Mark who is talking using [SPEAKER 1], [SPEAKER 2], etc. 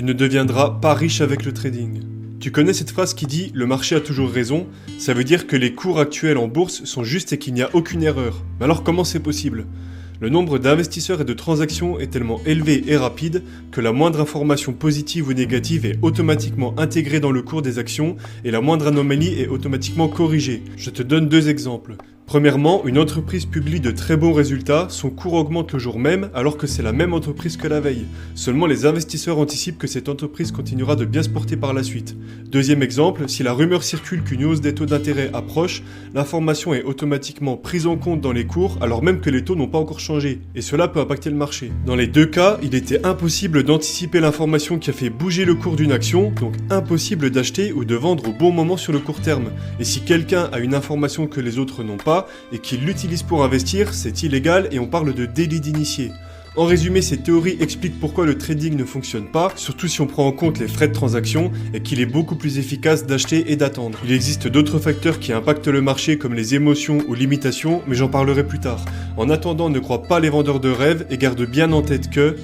[SPEAKER 1] tu ne deviendras pas riche avec le trading. Tu connais cette phrase qui dit « le marché a toujours raison », ça veut dire que les cours actuels en bourse sont justes et qu'il n'y a aucune erreur. Mais alors comment c'est possible ? Le nombre d'investisseurs et de transactions est tellement élevé et rapide que la moindre information positive ou négative est automatiquement intégrée dans le cours des actions et la moindre anomalie est automatiquement corrigée. Je te donne 2 exemples. Premièrement, une entreprise publie de très bons résultats, son cours augmente le jour même alors que c'est la même entreprise que la veille. Seulement les investisseurs anticipent que cette entreprise continuera de bien se porter par la suite. Deuxième exemple, si la rumeur circule qu'une hausse des taux d'intérêt approche, l'information est automatiquement prise en compte dans les cours alors même que les taux n'ont pas encore changé, et cela peut impacter le marché. Dans les 2 cas, il était impossible d'anticiper l'information qui a fait bouger le cours d'une action, donc impossible d'acheter ou de vendre au bon moment sur le court terme. Et si quelqu'un a une information que les autres n'ont pas, et qu'il l'utilise pour investir, c'est illégal et on parle de délit d'initié. En résumé, ces théories expliquent pourquoi le trading ne fonctionne pas, surtout si on prend en compte les frais de transaction et qu'il est beaucoup plus efficace d'acheter et d'attendre. Il existe d'autres facteurs qui impactent le marché comme les émotions ou l'imitation, mais j'en parlerai plus tard. En attendant, ne crois pas les vendeurs de rêves et garde bien en tête que